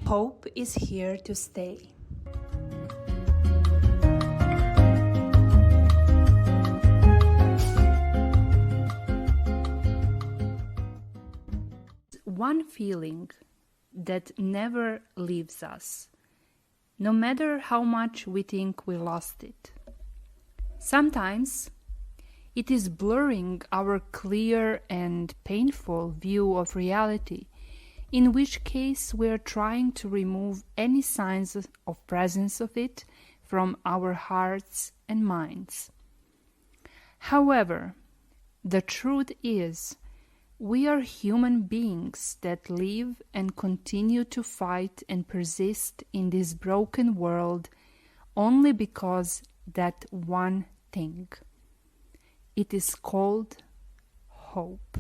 Hope is here to stay. One feeling that never leaves us, no matter how much we think we lost it. Sometimes it is blurring our clear and painful view of reality, in which case we are trying to remove any signs of presence of it from our hearts and minds. However, the truth is, we are human beings that live and continue to fight and persist in this broken world only because that one thing. It is called hope.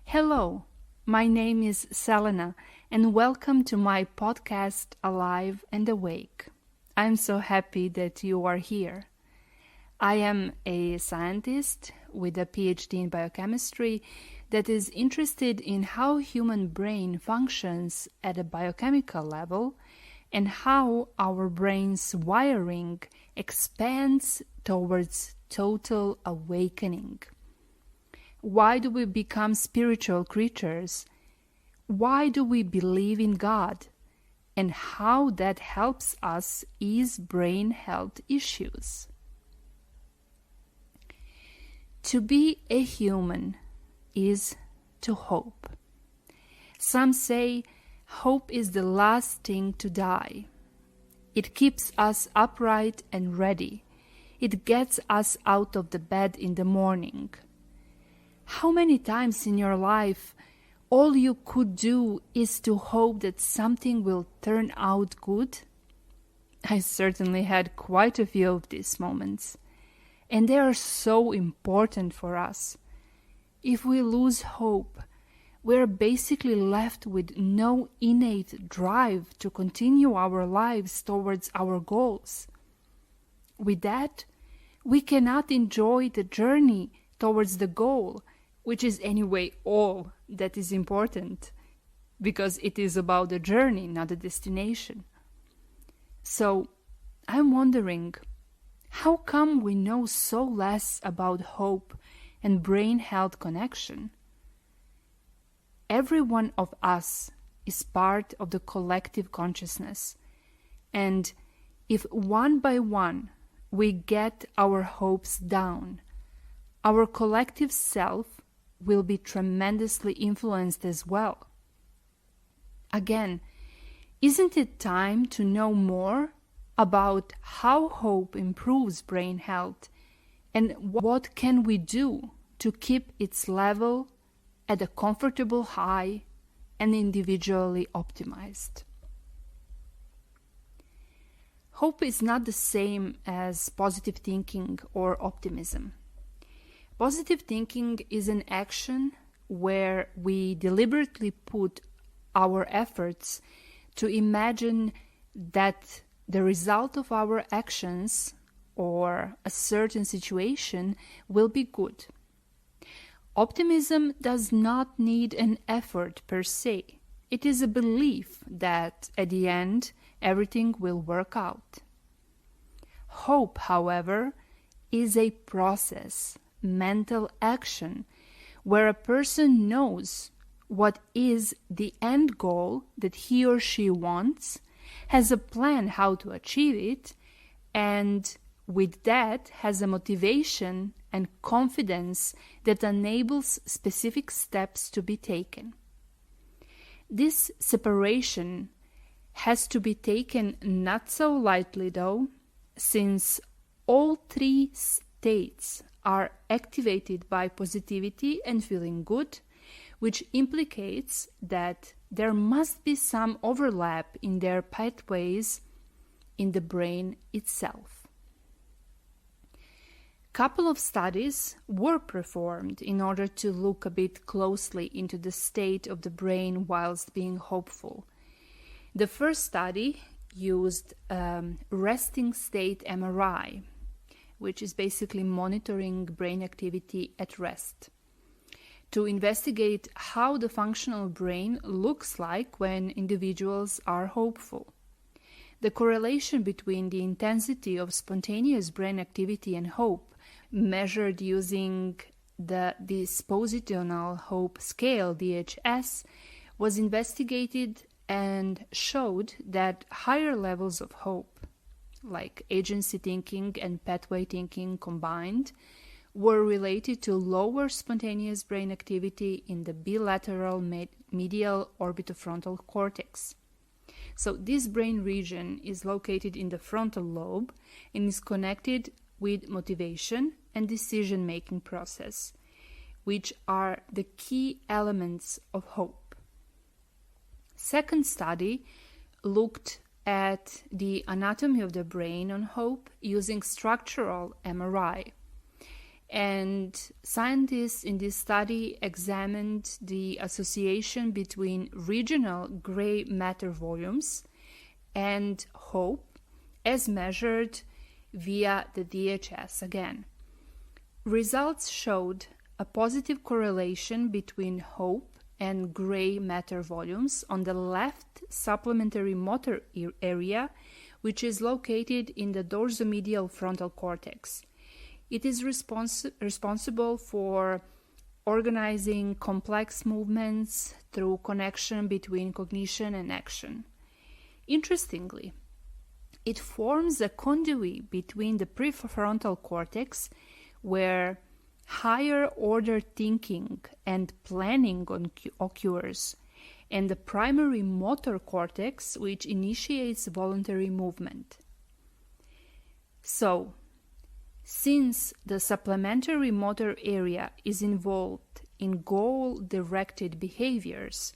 Hello, my name is Selena, and welcome to my podcast Alive and Awake. I'm so happy that you are here. I am a scientist with a PhD in biochemistry that is interested in how human brain functions at a biochemical level and how our brain's wiring expands towards total awakening. Why do we become spiritual creatures? Why do we believe in God? And how that helps us ease brain health issues. To be a human is to hope. Some say hope is the last thing to die. It keeps us upright and ready. It gets us out of the bed in the morning. How many times in your life all you could do is to hope that something will turn out good? I certainly had quite a few of these moments, and they are so important for us. If we lose hope, we're basically left with no innate drive to continue our lives towards our goals. With that, we cannot enjoy the journey towards the goal, which is anyway all that is important, because it is about the journey, not the destination. So, I'm wondering, how come we know so less about hope and brain health connection? Every one of us is part of the collective consciousness, and if one by one we get our hopes down, our collective self will be tremendously influenced as well. Again, isn't it time to know more about how hope improves brain health and what can we do to keep its level at a comfortable high and individually optimized? Hope is not the same as positive thinking or optimism. Positive thinking is an action where we deliberately put our efforts to imagine that the result of our actions or a certain situation will be good. Optimism does not need an effort per se. It is a belief that at the end everything will work out. Hope, however, is a process, mental action, where a person knows what is the end goal that he or she wants, has a plan how to achieve it, and with that has a motivation and confidence that enables specific steps to be taken. This separation has to be taken not so lightly though, since all three states are activated by positivity and feeling good, which implicates that there must be some overlap in their pathways in the brain itself. Couple of studies were performed in order to look a bit closely into the state of the brain whilst being hopeful. The first study used resting state MRI, which is basically monitoring brain activity at rest, to investigate how the functional brain looks like when individuals are hopeful. The correlation between the intensity of spontaneous brain activity and hope, measured using the dispositional hope scale, DHS, was investigated and showed that higher levels of hope, like agency thinking and pathway thinking combined, were related to lower spontaneous brain activity in the bilateral medial orbitofrontal cortex. So this brain region is located in the frontal lobe and is connected with motivation and decision-making process, which are the key elements of hope. Second study looked at the anatomy of the brain on hope using structural MRI. And scientists in this study examined the association between regional gray matter volumes and hope as measured via the DHS again. Results showed a positive correlation between hope and gray matter volumes on the left supplementary motor area, which is located in the dorsomedial frontal cortex. It is responsible for organizing complex movements through connection between cognition and action. Interestingly, it forms a conduit between the prefrontal cortex, where higher order thinking and planning occurs, and the primary motor cortex, which initiates voluntary movement. So, since the supplementary motor area is involved in goal-directed behaviors,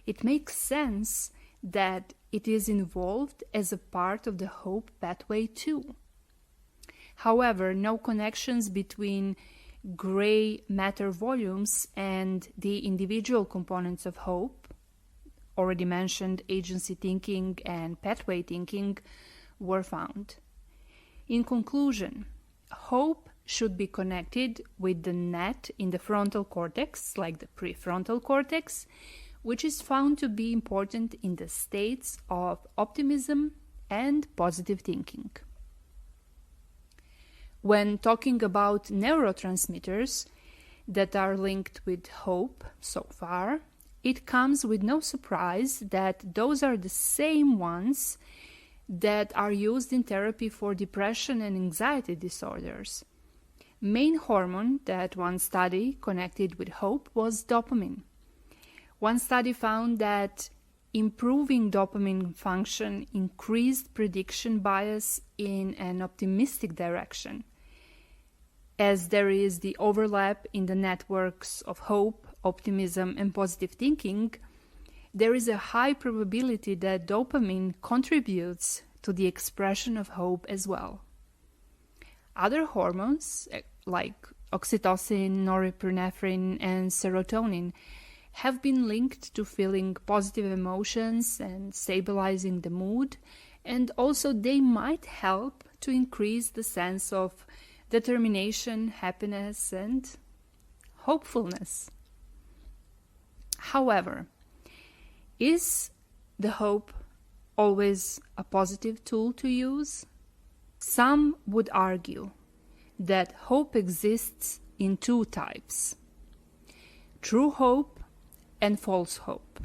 it makes sense that it is involved as a part of the hope pathway too. However, no connections between gray matter volumes and the individual components of hope, already mentioned agency thinking and pathway thinking, were found. In conclusion, hope should be connected with the net in the frontal cortex, like the prefrontal cortex, which is found to be important in the states of optimism and positive thinking. When talking about neurotransmitters that are linked with hope so far, it comes with no surprise that those are the same ones that are used in therapy for depression and anxiety disorders. Main hormone that one study connected with hope was dopamine. One study found that improving dopamine function increased prediction bias in an optimistic direction. As there is the overlap in the networks of hope, optimism, and positive thinking, there is a high probability that dopamine contributes to the expression of hope as well. Other hormones, like oxytocin, norepinephrine, and serotonin, have been linked to feeling positive emotions and stabilizing the mood, and also they might help to increase the sense of determination, happiness, and hopefulness. However, is the hope always a positive tool to use? Some would argue that hope exists in two types: true hope and false hope.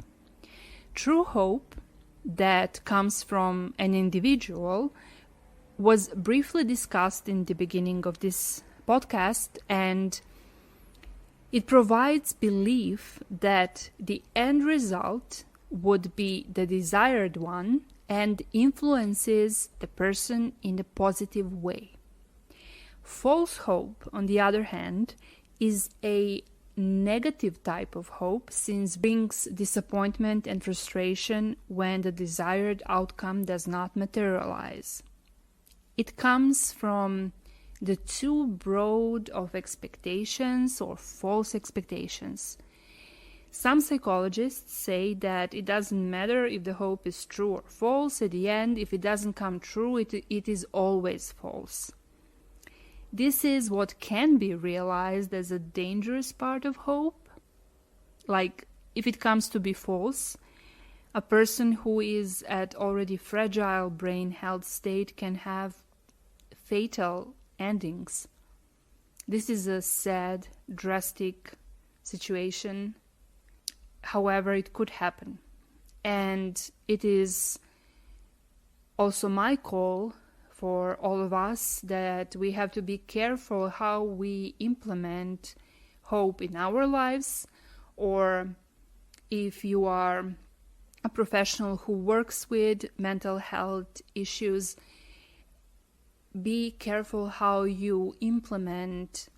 True hope that comes from an individual was briefly discussed in the beginning of this podcast, and it provides belief that the end result would be the desired one and influences the person in a positive way. False hope, on the other hand, is a negative type of hope, since it brings disappointment and frustration when the desired outcome does not materialize. It comes from the too broad of expectations or false expectations. Some psychologists say that it doesn't matter if the hope is true or false. At the end, if it doesn't come true, it is always false. This is what can be realized as a dangerous part of hope. Like, if it comes to be false, a person who is at already fragile brain health state can have fatal endings. This is a sad, drastic situation. However, it could happen. And it is also my call for all of us that we have to be careful how we implement hope in our lives, or if you are a professional who works with mental health issues, be careful how you implement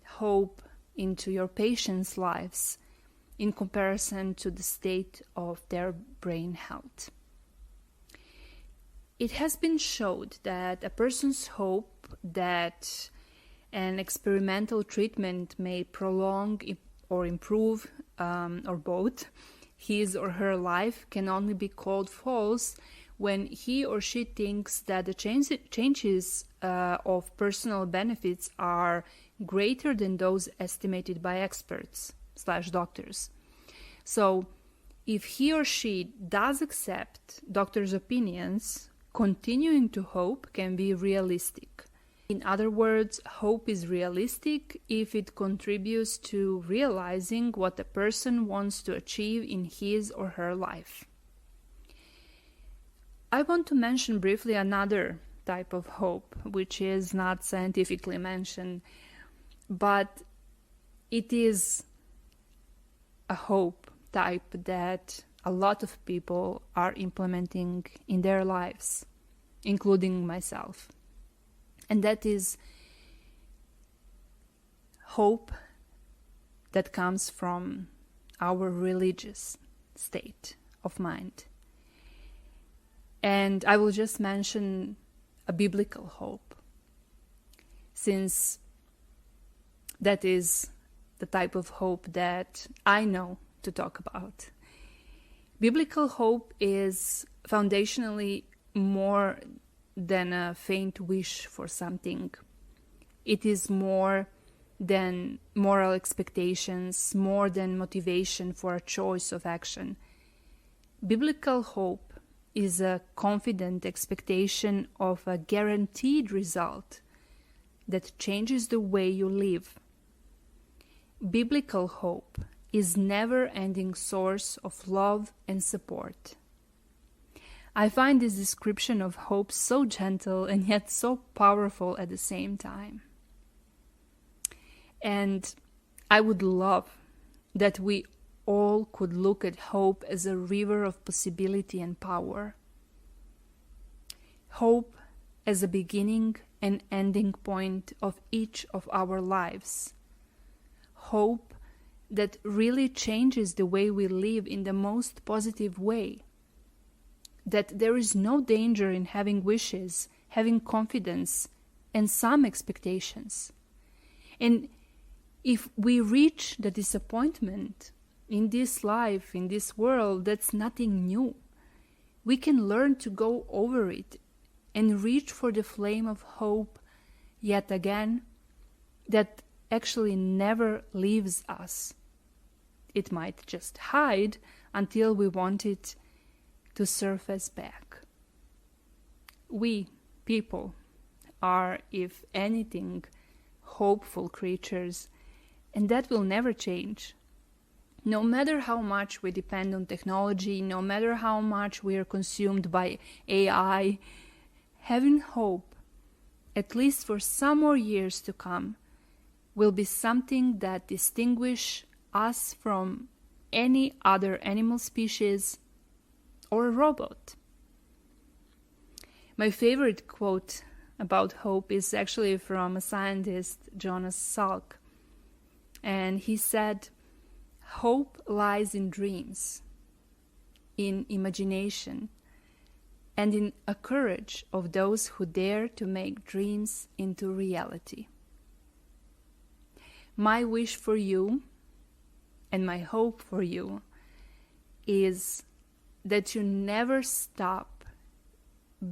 hope into your patients' lives in comparison to the state of their brain health. It has been showed that a person's hope that an experimental treatment may prolong or improve, or both, his or her life can only be called false when he or she thinks that the changes of personal benefits are greater than those estimated by experts/doctors. So, if he or she does accept doctors' opinions, continuing to hope can be realistic. In other words, hope is realistic if it contributes to realizing what the person wants to achieve in his or her life. I want to mention briefly another type of hope, which is not scientifically mentioned, but it is a hope type that a lot of people are implementing in their lives, including myself. And that is hope that comes from our religious state of mind. And I will just mention a biblical hope, since that is the type of hope that I know to talk about. Biblical hope is foundationally more than a faint wish for something. It is more than moral expectations, more than motivation for a choice of action. Biblical hope is a confident expectation of a guaranteed result that changes the way you live. Biblical hope is a never-ending source of love and support. I find this description of hope so gentle and yet so powerful at the same time. And I would love that we all could look at hope as a river of possibility and power. Hope as a beginning and ending point of each of our lives. Hope that really changes the way we live in the most positive way. That there is no danger in having wishes, having confidence, and some expectations. And if we reach the disappointment in this life, in this world, that's nothing new. We can learn to go over it and reach for the flame of hope yet again that actually never leaves us. It might just hide until we want it to surface back. We, people, are, if anything, hopeful creatures, and that will never change. No matter how much we depend on technology, no matter how much we are consumed by AI, having hope, at least for some more years to come, will be something that distinguishes us from any other animal species or a robot. My favorite quote about hope is actually from a scientist, Jonas Salk. And he said, "Hope lies in dreams, in imagination, and in a courage of those who dare to make dreams into reality. My wish for you and my hope for you is that you never stop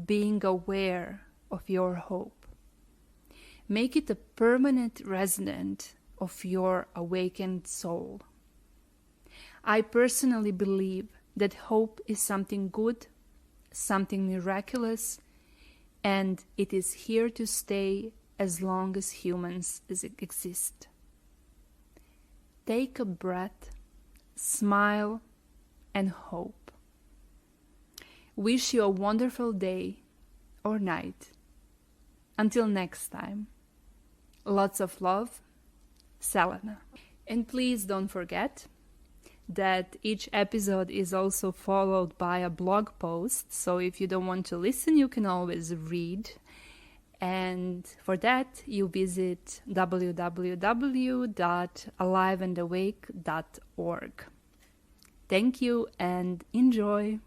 being aware of your hope. Make it a permanent resident of your awakened soul. I personally believe that hope is something good, something miraculous, and it is here to stay as long as humans exist. Take a breath, smile, and hope. Wish you a wonderful day or night. Until next time, lots of love, Selena. And please don't forget that each episode is also followed by a blog post, so if you don't want to listen, you can always read. And for that, you visit www.aliveandawake.org. Thank you and enjoy!